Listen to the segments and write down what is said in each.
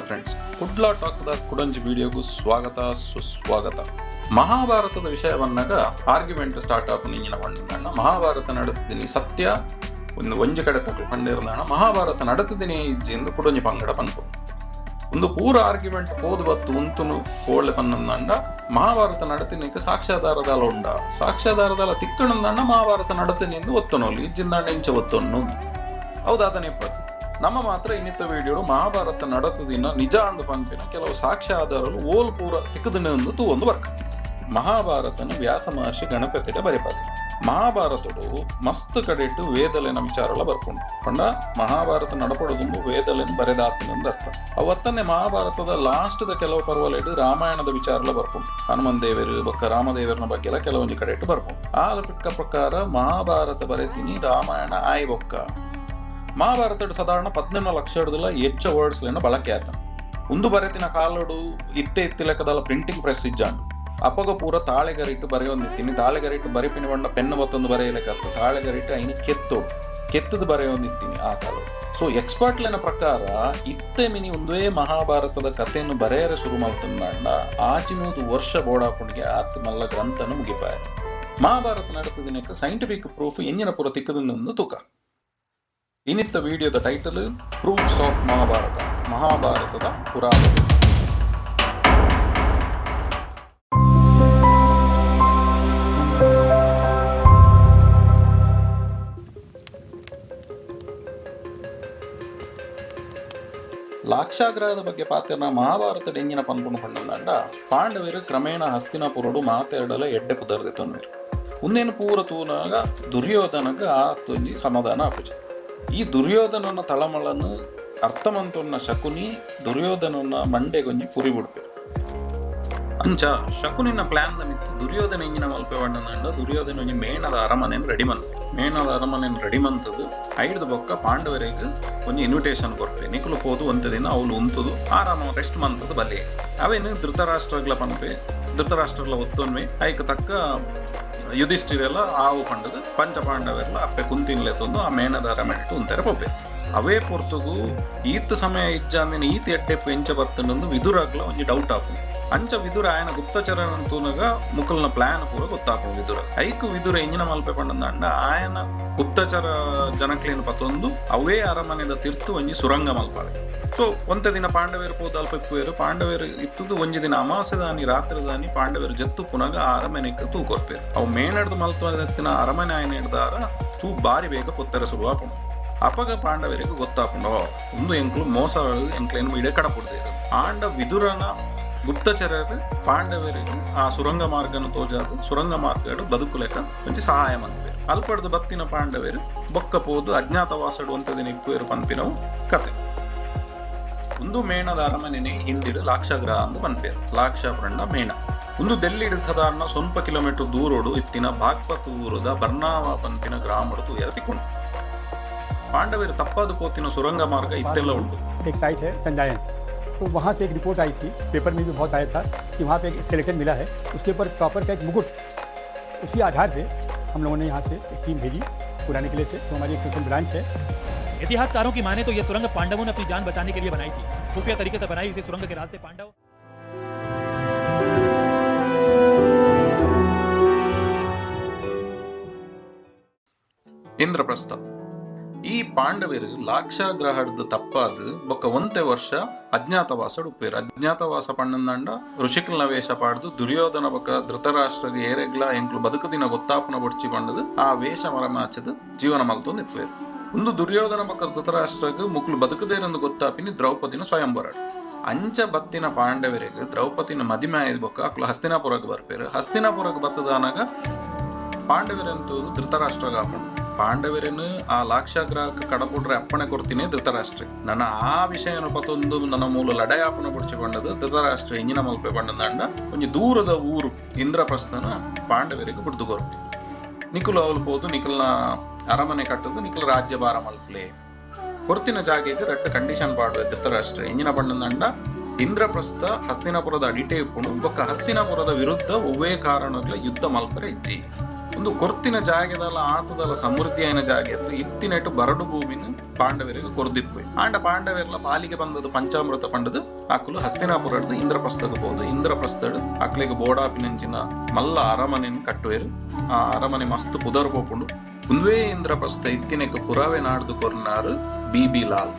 Friends, Kudla ಟಾಕ್ದ ಕುಡಂಜಿ ವಿಡಿಯೋಗೂ ಸ್ವಾಗತ ಸುಸ್ವಾಗತ. ಮಹಾಭಾರತದ ವಿಷಯವನ್ನಾಗ ಆರ್ಗ್ಯುಮೆಂಟ್ ಸ್ಟಾರ್ಟ್ ಆಪು ನೀಂಜಿನ ಪಂಡ ಮಹಾಭಾರತ ನಡತಿದ್ದೀನಿ ಸತ್ಯ ಒಂಜಿ ಕಡೆ ತಗೊಂಡಿರೋಣ ಮಹಾಭಾರತ ನಡತಿದ್ದೀನಿ ಎಂದು ಕುಡಂಜಿ ಪಂಗಡ ಪನ್ಪು ಒಂದು ಪೂರ ಆರ್ಗ್ಯುಮೆಂಟ್ ಪೋದು ಬತ್ತು ಉಂತುನು ಕೋಳ್ಳೆ ಪನ್ನಂದಂಡ ಮಹಾಭಾರತ ನಡತಿನಿಕ್ಕೆ ಸಾಕ್ಷ್ಯಾಧಾರದಾಲ ಉಂಡ ಸಾಕ್ಷ್ಯಾಧಾರದಾಲ ತಿಕ್ಕಣಂದಂಡ ಮಹಾಭಾರತ ನಡತಿನಿ ಎಂದು ಒತ್ತನೋಲಿ ಇಜ್ಜಿಂದಾಂಡ ಇಂಚ ಒತ್ತೊನ್ನು ಹೌದಾತನೇ ಪ್ರತಿ ನಮ್ಮ ಮಾತ್ರ ಇನ್ನಿತ್ತ ವಿಡಿಯೋಡು ಮಹಾಭಾರತ ನಡತದಿನ ನಿಜ ಅಂದು ಪಂಪಿನ ಕೆಲವು ಸಾಕ್ಷ್ಯ ಆಧಾರಗಳು ಓಲ್ ಪೂರ ತಿಕ್ಕದಿನ ಒಂದು ತೂವೊಂದು ವರ್ಕ. ಮಹಾಭಾರತನ ವ್ಯಾಸ ಮಹರ್ಷಿ ಗಣಪತಿಡೆ ಬರಿಪಾದೆ. ಮಹಾಭಾರತಡು ಮಸ್ತ್ ಕಡೆಟ್ಟು ವೇದಲೆನ ವಿಚಾರಲ ಬರ್ಕೊಂಡು ಪಂಡ ಮಹಾಭಾರತ ನಡಪಡೋದು ವೇದಲೆನ ಬರೆದಾತನೆಂದು ಅರ್ಥ. ಅವತ್ತನ್ನೇ ಮಹಾಭಾರತದ ಲಾಸ್ಟ್ದ ಕೆಲವು ಪರ್ವಲೇಡು ರಾಮಾಯಣದ ವಿಚಾರಲ ಬರ್ಕೊಂಡು ಹನುಮನ್ ದೇವರು ಬೊಕ್ಕ ರಾಮದೇವರನ ಬಗ್ಗೆ ಎಲ್ಲ ಕೆಲವೊಂದು ಕಡೆಟ್ಟು ಬರ್ಕೊಂಡು ಆ ಪ್ರಕಾರ ಮಹಾಭಾರತ ಬರೆತೀನಿ ರಾಮಾಯಣ ಆಯ್ ಬೊಕ್ಕ ಮಹಾಭಾರತ ಸಾಧಾರಣ 14 ಲಕ್ಷದಲ್ಲ ಹೆಚ್ಚ ವರ್ಡ್ಸ್ ಬಳಕೆ ಆತ. ಒಂದು ಬರೆತಿನ ಕಾಲಡು ಇತ್ತೆ ಲೆಕ್ಕದಲ್ಲ ಪ್ರಿಂಟಿಂಗ್ ಪ್ರೆಸ್ ಇಜ್ಜಾಂಡು ಅಪ್ಪಗ ಪೂರ ತಾಳೆಗರಿಟ್ಟು ಬರೆಯೊಂದಿತ್ತೀನಿ. ತಾಳೆಗರಿಟ್ಟು ಬರಿಪಿನ ಬಂಡ ಪೆನ್ನು ಮತ್ತೊಂದು ಬರೆಯಲಿಕ್ಕೆ ತಾಳೆಗರಿಟ್ಟು ಐನು ಕೆತ್ತದ ಬರೆಯೊಂದಿತ್ತೀನಿ ಆ ಕಾಲ. ಸೊ ಎಕ್ಸ್ಪರ್ಟ್ಲಿನ ಪ್ರಕಾರ ಇತ್ತೆ ಮಿನಿ ಒಂದೇ ಮಹಾಭಾರತದ ಕಥೆಯನ್ನು ಬರೆಯರೆ ಶುರು ಮಾಡ್ತಂಡ ಆಚಿನೂದು ವರ್ಷ ಬೋಡಾಪುಣಿಗೆ ಆತ ಮಲ್ಲ ಗ್ರಂಥನ ಮುಗಿಪಾಯ. ಮಹಾಭಾರತ ನಡೆದ ದಿನಕ್ಕೆ ಸೈಂಟಿಫಿಕ್ ಪ್ರೂಫ್ ಎಂಜಿನ ಪೂರ ತಿಕ್ಕದನ್ನೊಂದು ತೂಕ. ಇನ್ನಿತ್ತ ವಿಡಿಯೋದ ಟೈಟಲ್ ಪ್ರೂಫ್ಸ್ ಆಫ್ ಮಹಾಭಾರತ, ಮಹಾಭಾರತದ ಪುರಾವೆಗಳು. ಲಾಕ್ಷಾಗ್ರಹದ ಬಗ್ಗೆ ಪಾತ್ರನ ಮಹಾಭಾರತ ಎಂಜಿನ ಪನ್ಪುಣು ಪಂಡ ಪಾಂಡವರು ಕ್ರಮೇಣ ಹಸ್ತಿನಾಪುರಡು ಮಾತೆರಡಲ ಎಡ್ಡೆ ಕುದರ್ದೆ ತೊಂದರು ಒಂದೇನು ಪೂರ ತೂನಾಗ ದುರ್ಯೋಧನಗ ಆತೊಂಜಿ ಸಮಾಧಾನ ಆಪುಜಿ. ಈ ದುರ್ಯೋಧನನ ತಳಮಳನ್ನು ಅರ್ಥಮಂತೊನ್ನ ಶಕುನಿ ದುರ್ಯೋಧನನ ಮಂಡೆಗೊಂಜಿ ಪುರಿ ಬಿಡ್ಬೇಕು ಅಂಚ ಶಕುನಿನ ಪ್ಲಾನ್ ಮಿತ್ತು ದುರ್ಯೋಧನ ಎಂಜಿನ ಮಲ್ಪೆ ಬಣ್ಣದಂಡ ದುರ್ಯೋಧನ ಒಂಜಿ ಮೇಣದ ಅರಮನೆಯನ್ನು ರೆಡಿ ಮಂತದು ಐಡ್ದು ಬೊಕ್ಕ ಪಾಂಡವರಿಗೆ ಒಂಜಿ ಇನ್ವಿಟೇಷನ್ ಕೊಡ್ಪೆ ನಿಕುಲು ಪೋದು ಒಂತ ದಿನ ಅವಳು ಉಂತದು ಆರಾಮ ರೆಸ್ಟ್ ಮಂತದು ಬಲ್ಲೆ ಅವೇನು ಧೃತರಾಷ್ಟ್ರಗಳ ಪನ್ಪೆ ಧೃತರಾಷ್ಟ್ರಗಳ ಒತ್ತೊನ್ವೆ ಐಕ್ ತಕ್ಕ ಯುಧಿಷ್ಠಿರೆಲ್ಲ ಆವು ಪಂಡದು ಪಂಚ ಪಾಂಡವೆಲ್ಲ ಅಪ್ಪೆ ಕುಂತಿನ್ಲೆ ತಂದು ಆ ಮೇಣದ ಅರಮನೆಟ್ಟು ಉಂತಾರೆ ಪೊಪ್ಪೆ ಅವೇ ಪೊರ್ತುಗು ಈತ್ ಸಮಯ ಇಜ್ಜಾಂದಿನ ಈತ್ ಎಡ್ಡೆಪ್ಪು ಎಂಚ ಬತ್ತನೊಂದು ವಿದುರಾಗ್ಲ ಒಂಜಿ ಡೌಟ್ ಆಪು ಅಂಚ ವಿದುರ ಆಯನ ಗುಪ್ತಚರ ತೂನಗ ಮುಕಲ್ನ ಪ್ಲಾನ್ ಪೂರ ಗೊತ್ತಾಪು ವಿದುರ ಐಕ್ ವಿದುರ ಎಂಜಿನ ಮಲ್ಪೆ ಪಂಡಂದ ಆಯನ ಗುಪ್ತಚರ ಜನಕ್ಲೇನು ಪತ್ತೊಂದು ಅವೇ ಅರಮನೆದ ತಿರ್ತು ಒಂಜಿ ಸುರಂಗ ಮಲ್ಪಾಳೆ. ಸೊ ಒಂತೆ ದಿನ ಪಾಂಡವೇರು ಪೋದು ಅಲ್ಪೆಪ್ಪುವೇರು ಪಾಂಡವೇರು ಇತ್ತದು ಒಂಜಿ ದಿನ ಅಮಾವಾಸ್ಯೆ ದಾನಿ ರಾತ್ರಿ ದಾನಿ ಪಾಂಡವೇರು ಜತ್ತು ಪುನಗ ಆ ಅರಮನೆಗೆ ತೂ ಕೊರ್ಪೇರು ಅವು ಮೇಣಡ್ದು ಮಲ್ತಿನ ಅರಮನೆ ಆಯನ ಹಿಡ್ದಾರ ತೂ ಬಾರಿ ಬೇಗ ಕೊತ್ತರ ಶುರುವಾಪುಂಡು. ಅಪಗ ಪಾಂಡವರಿಗೆ ಗೊತ್ತಾಪುಂಡ ಒಂದು ಎಂಕ್ಲು ಮೋಸ ಎಂಕ್ಲೇನು ಇಡೆ ಕಡಪುಡ್ದೇರು ಆಂಡ ವಿದುರನ ಗುಪ್ತಚರರು ಪಾಂಡವರಿಗೆ ಆ ಸುರಂಗ ಮಾರ್ಗನ ತೋಜಾದು ಸುರಂಗ ಮಾರ್ಗಡು ಬದುಕುಲೆಕ್ಕ ಒಂಜಿ ಸಹಾಯ ಮಂತ್ವೇರು ಅಲ್ಪಡ್ದು ಬತ್ತಿನ ಪಾಂಡವೇರು ಬೊಕ್ಕ ಪೋದು ಅಜ್ಞಾತವಾಸಡು ಒಂತದಿನ ಇಪ್ಪುವೇರು ಪನ್ಪಿನವು ಕತೆ. ಒಂದು ಮೇಣದ ಅರಮನೆನೆ ಹಿಂದಿಡು ಲಾಕ್ಷಾಗ್ರಹ ಅಂದು ಪನ್ಪೇರು. ಲಾಕ್ಷಾಪುರಂಡ ಮೇಣ ಒಂದು ದೆಲ್ಲಿಡು ಸಾಧಾರಣ ಸ್ವಲ್ಪ ಕಿಲೋಮೀಟರ್ ದೂರೋಡು ಇತ್ತಿನ ಬಾಗ್ಪತ್ ಊರದ ಬರ್ನಾವ ಪನ್ಪಿನ ಗ್ರಾಮಡು ತೂಯರ ತಿಕ್ಕೊಂಡು ಪಾಂಡವರು ತಪ್ಪಾದು ಪೋತಿನ ಸುರಂಗ ಮಾರ್ಗ ಇತ್ತೆಲ್ಲ ಉಂಟು. एक साइट है चंदायन, तो वहाँ से एक रिपोर्ट आई थी, पेपर में भी बहुत आया था कि वहाँ पे एक स्केलेटन मिला है, उसके ऊपर प्रॉपर का एक मुकुट. उसी आधार पे हम लोगों ने यहाँ से एक टीम भेजी पुराने किले से, तो हमारी एक सेशन ब्रांच है. इतिहासकारों की माने तो ये सुरंग पांडवों ने अपनी जान बचाने के लिए बनाई थी. खुफिया तरीके से बनाई इसे सुरंग के रास्ते पांडव ಇಂದ್ರಪ್ರಸ್ಥ. ಈ ಪಾಂಡವರು ಲಾಕ್ಷಾಗ್ರಹದ ತಪ್ಪಾದ ಬೊಕ್ಕ ಒಂತೆ ವರ್ಷ ಅಜ್ಞಾತವಾಸ ಉಪ್ಪೇರು. ಅಜ್ಞಾತವಾಸ ಪಣ್ಣಂದಂಡ ಋಷಿಕಲ್ನ ವೇಷ ಪಾಡ್ದು ದುರ್ಯೋಧನ ಬೊಕ್ಕ ಧೃತರಾಷ್ಟ್ರಗೆ ಏರೆಗ್ಲ ಎಂಕ್ಲು ಬದುಕದಿನ ಗೊತ್ತಾಪನ ಬೊಡ್ಚಿ ಪಂಡದು ಆ ವೇಷ ಮರಮಾಚದು ಜೀವನ ಮಲ್ತೊಂದು ಇಪ್ಪೇರು. ಒಂದು ದುರ್ಯೋಧನ ಬೊಕ್ಕ ಧೃತರಾಷ್ಟ್ರಗೆ ಮುಕ್ಲು ಬದುಕದೇರೆಂದು ಗೊತ್ತಾಪಿನಿ ದ್ರೌಪದಿನ ಸ್ವಯಂವರಾಡು ಅಂಚ ಬತ್ತಿನ ಪಾಂಡವರಿಗೆ ದ್ರೌಪದಿನ ಮದಿಮೆ ಆಯ್ದು ಬೊಕ್ಕ ಅಕ್ಲು ಹಸ್ತಿನಾಪುರಕ್ಕೆ ಬರ್ಪೇರು. ಹಸ್ತಿನಾಪುರಕ್ಕೆ ಬತ್ತದಾನಾಗ ಪಾಂಡವರಂತೂ ಧೃತರಾಷ್ಟ್ರಗ ಹಾಕೊಂಡು ಪಾಂಡವರನ್ನು ಆ ಲಾಕ್ಷಾಗ್ರಹಕ್ಕೆ ಕಡಪುಡ್ರೆ ಅಪ್ಪಣೆ ಕೊಡ್ತೀನಿ ಧೃತರಾಷ್ಟ್ರ ನನ್ನ ಆ ವಿಷಯನ ಪತ್ತೊಂದು ನನ್ನ ಮೂಲ ಲಡಯಾಪನ ಪುಡಿಸಿಕೊಂಡದು ಧೃತರಾಷ್ಟ್ರ ಇಂಜಿನ ಮಲ್ಪೆ ಬಂಡದಂಡ ಒಂಜಿ ದೂರದ ಊರು ಇಂದ್ರಪ್ರಸ್ಥನ ಪಾಂಡವರಿಗೆ ಬಿಡ್ದು ಕೊರ್ಪಿ ನಿಖುಲು ಅವಳು ಪೋದು ನಿಖಲ್ನ ಅರಮನೆ ಕಟ್ಟದು ನಿಖಲ್ ರಾಜ್ಯಭಾರ ಮಲ್ಪಲೆ ಕೊರ್ತಿನ ಜಾಗೆಗೆ ರಟ್ಟ ಕಂಡೀಷನ್ ಪಾಡುವ ಧೃತರಾಷ್ಟ್ರ ಇಂಜಿನ ಬಂಡದಂಡ ಇಂದ್ರಪ್ರಸ್ಥ ಹಸ್ತಿನಾಪುರದ ಅಡಿಟೆ ಇಪ್ಪುನು ಬೊಕ್ಕ ಹಸ್ತಿನಾಪುರದ ವಿರುದ್ಧ ಒವ್ವೇ ಕಾರಣಗಳ ಯುದ್ಧ ಮಲ್ಪರೆ ಇಜ್ಜಿ ಒಂದು ಕೊರ್ತಿನ ಜಾಗೆದಲ್ಲ ಆತದಲ್ಲ ಸಮೃದ್ಧಿ ಆಯ್ನ ಜಾಗೆ ಇತ್ತಿನೆಟ್ಟು ಬರಡು ಭೂಮಿನ ಪಾಂಡವರಿಗೆ ಕೊರ್ದಿಪ್ಪು ಆಂಡ ಪಾಂಡವರೆಲ್ಲ ಪಾಲಿಗೆ ಬಂದದು ಪಂಚಾಮೃತ ಪಂಡದು ಆಕಲು ಹಸ್ತಿನಾಪುರದ್ದು ಇಂದ್ರಪ್ರಸ್ಥಕ್ಕೆ ಹೋದು ಇಂದ್ರಪ್ರಸ್ಥಡು ಅಕ್ಲಿಗೆ ಬೋಡಾಪಿನಂಚಿನ ಮಲ್ಲ ಅರಮನೆಯನ್ನು ಕಟ್ಟುವೆರು ಆ ಅರಮನೆ ಮಸ್ತ್ ಪುದರ್ ಪೋಪುಂಡು ಉಂದ್ವೇ ಇಂದ್ರಪ್ರಸ್ಥ ಇತ್ತಿನೆಕ್ಕೆ ಪುರಾವೆ ನಾಡ್ದು ಕೊರ್ನಾರು ಬಿ ಲಾಲ್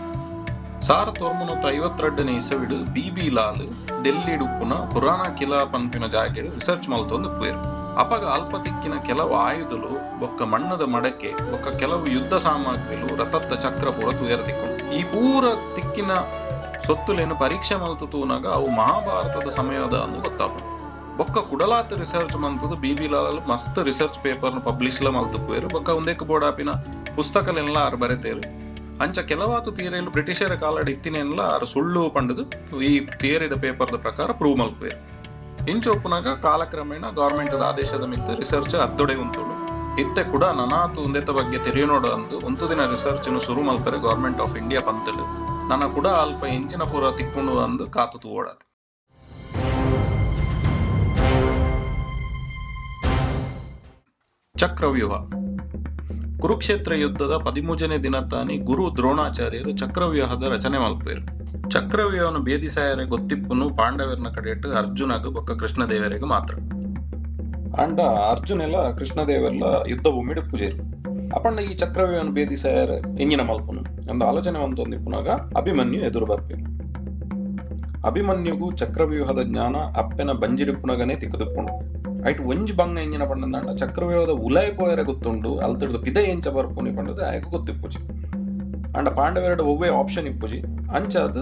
1952 ಇಸವಿಡು ಬಿ ಲಾಲ್ ಡೆಲ್ಲಿ ಡುಪ್ಪುನ ಪುರಾಣ ಕಿಲಾ ಪನ್ಪಿನ ಜಾಗೆಡು ರಿಸರ್ಚ್ ಮಲ್ತೊಂದು ಪುಯರು ಅಪಗ ಅಲ್ಪ ತಿಕ್ಕಿನ ಕೆಲವು ಆಯುಧಲು ಬೊಕ್ಕ ಮಣ್ಣದ ಮಡಕೆ ಬೊಕ್ಕ ಕೆಲವು ಯುದ್ಧ ಸಾಮಗ್ರಿಲು ರಥತ್ತ ಚಕ್ರ ಪೂರ ತುಯರ್ದಿಕ್ಕೊಂಡು ಈ ಪೂರ ತಿಕ್ಕಿನ ಸೊತ್ತುಲೇನು ಪರೀಕ್ಷೆ ಮಲ್ತು ತೂನಾಗ ಅವು ಮಹಾಭಾರತದ ಸಮಯದ ಅಂದು ಗೊತ್ತಾಪು ಬೊಕ್ಕ ಕುಡಲಾತ ರಿಸರ್ಚ್ ಮಂತದು ಬಿ ಲಾಲ್ ಮಸ್ತ್ ರಿಸರ್ಚ್ ಪೇಪರ್ ಪಬ್ಲಿಷ್ಲ ಮಲ್ತು ಪುಯರು ಬೊಕ್ಕ ಒಂದೇಕ ಬೋಡಾಪಿನ ಪುಸ್ತಕಲೆಲ್ಲ ಆರು ಬರೆತೇರು ಅಂಚ ಕೆಲವಾತು ತೀರೆಲು ಬ್ರಿಟಿಷರ ಕಾಲಡ್ ಇತ್ತಿನೆಲ್ಲ ಆರು ಸುಳ್ಳು ಪಂಡದು ಈ ತೀರಿದ ಪೇಪರ್ದ ಪ್ರಕಾರ ಪ್ರೂವ್ ಮಲ್ಪೇರು ಇಂಚೊಪ್ಪುನಾಗ ಕಾಲಕ್ರಮೇಣ ಗವರ್ಮೆಂಟ್ ಆದೇಶದ ಮಿತ್ತು ರಿಸರ್ಚ್ ಅರ್ಧೊಡೆ ಉಂಟುಂಡು ಇತ್ತೆ ಕೂಡ ನನಾತು ಉಂದೆತ ಬಗ್ಗೆ ತಿಳಿಯೋನೋಡು ಅಂದು ಒಂದು ದಿನ ರಿಸರ್ಚ್ ಶುರು ಮಲ್ಪರೆ ಗವರ್ಮೆಂಟ್ ಆಫ್ ಇಂಡಿಯಾ ಪಂತಡು ನನ್ನ ಕೂಡ ಅಲ್ಪ ಇಂಚಿನ ಪೂರ ತಿಕ್ಕೊಂಡು ಅಂದು ಕಾತು ತೂವೋಡಾತು ಚಕ್ರವ್ಯೂಹ ಕುರುಕ್ಷೇತ್ರ ಯುದ್ಧದ 13ನೇ ದಿನ ತಾನಿ ಗುರು ದ್ರೋಣಾಚಾರ್ಯರು ಚಕ್ರವ್ಯೂಹದ ರಚನೆ ಮಲ್ಪೇರು ಚಕ್ರವ್ಯೂಹವನ್ನು ಭೇದಿಸಾಯರೆ ಗೊತ್ತಿಪ್ಪುನು ಪಾಂಡವರನ ಕಡೆಟ್ಟು ಅರ್ಜುನಗ ಬೊಕ್ಕ ಕೃಷ್ಣದೇವರಿಗೆ ಮಾತ್ರ ಅಂಡ ಅರ್ಜುನೆಲ್ಲ ಕೃಷ್ಣದೇವೆಲ್ಲ ಯುದ್ಧ ಭೂಮಿಡು ಪೂಜೆರು ಅಪಂಡ ಈ ಚಕ್ರವ್ಯೂಹವನ್ನು ಭೇದಿಸಾಯರೆ ಎಂಜಿನ ಮಲ್ಪುನು ಒಂದು ಆಲೋಚನೆ ಒಂದೊಂದಿಪ್ಪುನಾಗ ಅಭಿಮನ್ಯು ಎದುರು ಬರ್ಪೇರು ಅಭಿಮನ್ಯುಗೂ ಚಕ್ರವ್ಯೂಹದ ಜ್ಞಾನ ಅಪ್ಪೆನ ಬಂಜಿಡಿಪ್ಪುನಗನೆ ತಿಕ್ಕದುಪ್ಪುಂಡು ಐಟ್ ಒಂಜಿ ಬಂಗ ಎಂಜಿನ ಪಂಡಂದ ಚಕ್ರವ್ಯೂಹದ ಉಲಯ ಪೋಯರೆ ಗೊತ್ತುಂಡು ಅಲ್ತಿಡ್ದು ಪಿದ ಎಂಚ ಬರ್ಪುನಿ ಪಂಡದು ಆಯ್ಕೆ ಗೊತ್ತಿಪ್ಪುಜಿ ಅಂಡ ಪಾಂಡವೆರಡು ಒವ್ವೇ ಆಪ್ಷನ್ ಇಪ್ಪುಜಿ ಅಂಚ ಅದು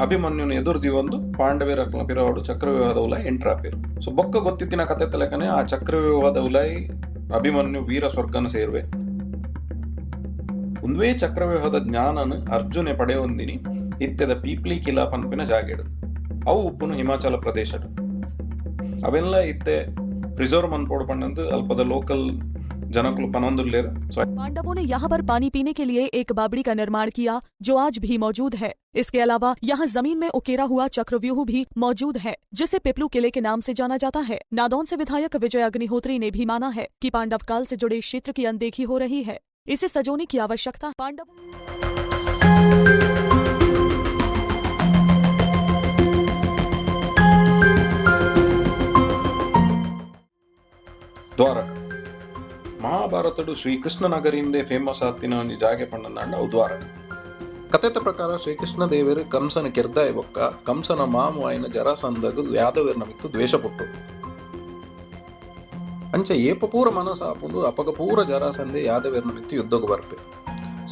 ಅಭಿಮನ್ಯುನ ಎದುರ್ದಿ ಒಂದು ಪಾಂಡವರ ಪಿರವಾಡು ಚಕ್ರವ್ಯೂಹದ ಉಲಯ ಎಂಟ್ರ್ ಆಪೇರು ಸೊ ಬೊಕ್ಕ ಗೊತ್ತಿತ್ತಿನ ಕತೆ ತಲೆಕನೆ ಆ ಚಕ್ರವ್ಯೂಹದ ಉಲಯ ಅಭಿಮನ್ಯು ವೀರ ಸ್ವರ್ಗನ ಸೇರ್ವೆ ಒಂದ್ವೇ ಚಕ್ರವ್ಯೂಹದ ಜ್ಞಾನನು ಅರ್ಜುನೆ ಪಡೆಯೊಂದಿನಿ ಇತ್ತೆದ ಪೀಪ್ಲಿ ಕಿಲಾ ಪನ್ಪಿನ ಜಾಗೆಡು ಅವು ಉಪ್ಪುನು ಹಿಮಾಚಲ ಪ್ರದೇಶ ಅವೆಲ್ಲ ಇತ್ತೆ प्रिजर्व मन पोड़ पंडंद अल्पद लोकल जनकुल पनंदुल्लेर पांडवों ने यहाँ पर पानी पीने के लिए एक बावड़ी का निर्माण किया जो आज भी मौजूद है। इसके अलावा यहाँ जमीन में उकेरा हुआ चक्रव्यूह भी मौजूद है जिसे पिपलू किले के नाम से जाना जाता है। नादौन से विधायक विजय अग्निहोत्री ने भी माना है कि पांडव काल से जुड़े क्षेत्र की अनदेखी हो रही है, इसे सजोने की आवश्यकता पांडव ದ್ವಾರಕ ಮಹಾಭಾರತಡು ಶ್ರೀಕೃಷ್ಣ ನಗರಿಂದೇ ಫೇಮಸ್ ಆತಿನ ಒಂಜಿ ಜಾಗೆ ಪಂಡಂದಾಂಡ ಅವು ದ್ವಾರಕ ಕಥೆತ ಪ್ರಕಾರ ಶ್ರೀಕೃಷ್ಣ ದೇವರು ಕಂಸನ ಕೆರ್ದಾಯ ಬೊಕ್ಕ ಕಂಸನ ಮಾಮು ಆಯ್ನ ಜರಾಸಂಧಗ್ ಯಾದವರ್ನ ಮಿತ್ತು ದ್ವೇಷ ಪುಟ್ಟು ಅಂಚೆ ಏಪ ಪೂರ ಮನಸ್ಸು ಆಪುಂಡು ಅಪಗ ಪೂರ ಜರಾಸಂಧೆ ಯಾದವರ್ನ ಮಿತ್ತು ಯುದ್ಧಕ್ಕೆ ಬರ್ಪೆ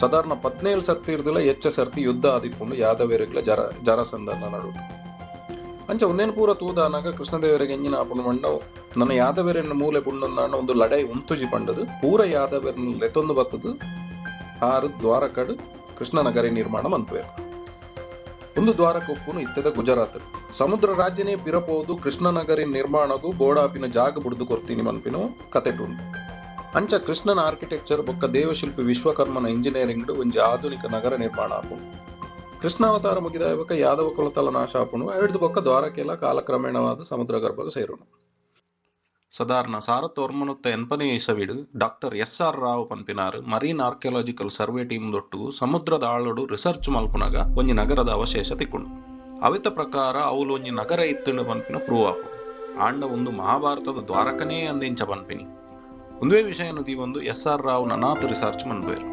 ಸಾಧಾರಣ 17 ಸರ್ತಿ ಇರ್ದಿಲ್ಲ ಹೆಚ್ಚ ಸರ್ತಿ ಯುದ್ಧ ಆದಿಪ್ಪುಂಡು ಯಾದವರಿಗ್ಲ ಜರಾಸಂಧನ ನಡು ಅಂಚ ಒಂದೇನು ಪೂರ ತೂದಾನಾಗ ಕೃಷ್ಣದೇವರಿಗೆ ಎಂಜಿನ ಆಪುಂಡು ಮಂಡವು ನನ್ನ ಯಾದವರನ್ನ ಮೂಲೆ ಪುಂಡಂದಾಂಡ ಒಂದು ಲಡೈ ಉಂತುಜಿ ಪಂಡದು ಪೂರ ಯಾದವರನ್ನ ಲೆತ್ತೊಂದು ಬತ್ತದು ಆರು ದ್ವಾರಕಡು ಕೃಷ್ಣನಗರಿ ನಿರ್ಮಾಣ ಮನ್ಪೇರು ಒಂದು ದ್ವಾರಕ ಉಪ್ಪುನು ಇತ್ತದ ಗುಜರಾತ್ ಸಮುದ್ರ ರಾಜ್ಯನೇ ಪಿರಪೋದು ಕೃಷ್ಣನಗರಿ ನಿರ್ಮಾಣಗೂ ಬೋಡಾಪಿನ ಜಾಗ ಬುಡ್ದು ಕೊರ್ತೀನಿ ಮನ್ಪಿನ ಕತೆಟುಂಡು ಅಂಚ ಕೃಷ್ಣನ ಆರ್ಕಿಟೆಕ್ಚರ್ ಬೊಕ್ಕ ದೇವಶಿಲ್ಪಿ ವಿಶ್ವಕರ್ಮನ ಇಂಜಿನಿಯರಿಂಗ್ ಒಂಜಿ ಆಧುನಿಕ ನಗರ ನಿರ್ಮಾಣ ಆಪುಂಡು ಕೃಷ್ಣಾವತಾರ ಮುಗಿದ ಬೊಕ್ಕ ಯಾದವ ಕುಲತಲ ನಾಶ ಆಪುಂಡು ಹಿಡಿದು ಬೊಕ್ಕ ದ್ವಾರಕೆಲ್ಲ ಕಾಲಕ್ರಮೇಣವಾದ ಸಮುದ್ರ ಗರ್ಭಗ ಸೇರೋಣ ಸಾಧಾರಣ 1980 ಇಸವಿಡು ಡಾಕ್ಟರ್ ಎಸ್.ಆರ್. ರಾವ್ ಪನ್ಪಿನಾರು ಮರೀನ್ ಆರ್ಕಿಯಾಲಜಿಕಲ್ ಸರ್ವೆ ಟೀಮ್ ದೊಟ್ಟು ಸಮುದ್ರದ ಆಳಡು ರಿಸರ್ಚ್ ಮಲ್ಪುನಾಗ ಒಂಜಿ ನಗರದ ಅವಶೇಷ ತಿಕ್ಕೊಂಡು ಅವಿತ ಪ್ರಕಾರ ಅವಳು ಒಂಜಿ ನಗರ ಇತ್ತುಂಡು ಪನ್ಪಿನ ಪ್ರೂವ್ ಆಪು ಆಂಡ ಒಂದು ಮಹಾಭಾರತದ ದ್ವಾರಕನೇ ಅಂದಿಂಚ ಪನ್ಪಿನಿ ಒಂದೇ ವಿಷಯನು ತೀವೊಂದು ಎಸ್.ಆರ್. ರಾವ್ ನನಾತ್ ರಿಸರ್ಚ್ ಮನ್ಪೇರು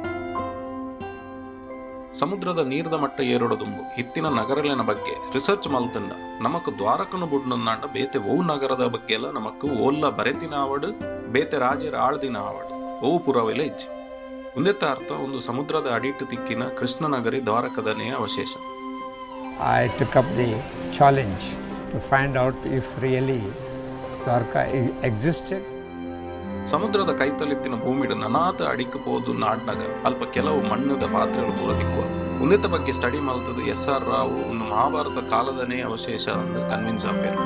ಸಮುದ್ರದ ನೀರದ ಮಟ್ಟ ಏರೋಡದುಂಬು ಹಿತ್ತಿನ ನಗರಲಿನ ಬಗ್ಗೆ ರಿಸರ್ಚ್ ಮಲ್ತಂಡ ನಮಕ್ ದ್ವಾರಕನು ಬುಡ್ನೊಂದಾಂಡ ಬೇತೆ ಓ ನಗರದ ಬಗ್ಗೆ ಎಲ್ಲ ನಮಕ್ ಓಲ್ಲ ಬರೆತಿನ ಆವಡು ಬೇತೆ ರಾಜರ ಆಳ್ದಿನ ಆವಡು ಓ ಪುರವೆಲ್ಲ ಇಜ್ಜಿ ಒಂದೆತ್ತ ಅರ್ಥ ಒಂದು ಸಮುದ್ರದ ಅಡಿಟ್ಟು ತಿಕ್ಕಿನ ಕೃಷ್ಣನಗರಿ ದ್ವಾರಕದನೆಯ ಅವಶೇಷ. I took up the challenge to find out if really Dwarka existed. ಸಮುದ್ರದ ಕೈತಲೆತ್ತಿನ ಭೂಮಿಡು ನನಾತ ಅಡಿಕ್ಕೆ ಪೋದು ನಾಡ್ನಾಗ ಅಲ್ಪ ಕೆಲವು ಮಣ್ಣದ ಪಾತ್ರೆಗಳು ಪೂರ ತಿಕ್ಕುವ ಉಂದೆತ ಬಗ್ಗೆ ಸ್ಟಡಿ ಮಲ್ತದು ಎಸ್.ಆರ್. ರಾವ್ ಒಂದು ಮಹಾಭಾರತ ಕಾಲದನೇ ಅವಶೇಷ ಅಂದು ಕನ್ವಿನ್ಸ್ ಆಪೇರು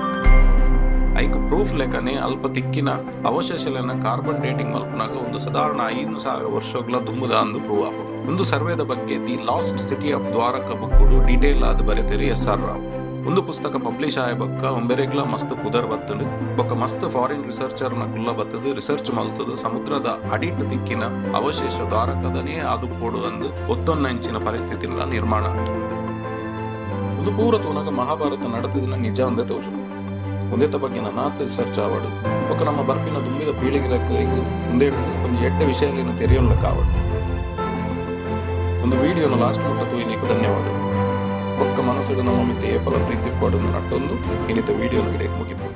ಐಕ್ ಪ್ರೂಫ್ ಲೆಕ್ಕನೆ ಅಲ್ಪ ತಿಕ್ಕಿನ ಅವಶೇಷಲನ್ನ ಕಾರ್ಬನ್ ಡೇಟಿಂಗ್ ಮಲ್ಪನಾಗ ಒಂದು ಸಾಧಾರಣ 5,000 ವರ್ಷಗಳ ದುಂಬುದ ಅಂದು ಪ್ರೂವ್ ಆಪು ಒಂದು ಸರ್ವೇದ ಬಗ್ಗೆ the last city of Dwarka ಬುಕ್ಕುಡು ಡೀಟೇಲ್ ಆದ ಬರೆತೇರಿ ಎಸ್.ಆರ್. ರಾವ್ ಒಂದು ಪುಸ್ತಕ ಪಬ್ಲಿಷ್ ಆಯ ಬೊಕ್ಕ ಒಂಬೆರೆಗ್ಲ ಮಸ್ತ್ ಪುದರ್ ಬತ್ತುಂಡು ಬೊಕ್ಕ ಮಸ್ತ್ ಫಾರಿನ್ ರಿಸರ್ಚರ್ನ ಕುಲ್ಲ ಬತ್ತದು ರಿಸರ್ಚ್ ಮಲ್ತದು ಸಮುದ್ರದ ಅಡಿಟ್ ದಿಕ್ಕಿನ ಅವಶೇಷ ದ್ವಾರಕದನೇ ಆದು ಪೋಡು ಅಂದು ಒತ್ತೊನ್ನಂಚಿನ ಪರಿಸ್ಥಿತಿಲ ನಿರ್ಮಾಣ ಆಯ್ತು. ಒಂದು ಪೂರ ತೂನಗ ಮಹಾಭಾರತ ನಡೆದಿನ ನಿಜ ಒಂದೇ ತೋಜು ಒಂದೇತ ಬಗ್ಗೆ ನಾರ್ತ್ ರಿಸರ್ಚ್ ಆವಡು ಬೊಕ್ಕ ನಮ್ಮ ಬರ್ಪಿನ ದುಂಬಿದ ಪೀಳಿಗೆಗೆ ಮುಂದೆ ಹಿಡಿದು ಒಂದು ಎಡ್ಡೆ ವಿಷಯಗಳನ್ನು ತೆರೆಯೋಲ್ಲಕ ಆವಡು. ಒಂದು ವಿಡಿಯೋನ ಲಾಸ್ಟ್ ಮುಟ್ಟ ತೂಯಿನಿಗೆ ಧನ್ಯವಾದಗಳು. ಒಕ್ಕ ಮನಸ್ಸಿಗೆ ನಮ್ಮ ಮಿತಿ ಏಪಲ ಪ್ರೀತಿ ಪಡೋದು ನಟ್ಟೊಂದು ಇನ್ನಿತ ವಿಡಿಯೋನ ವಿಡಿಯೋಕ್ಕೆ ಮುಗಿತು.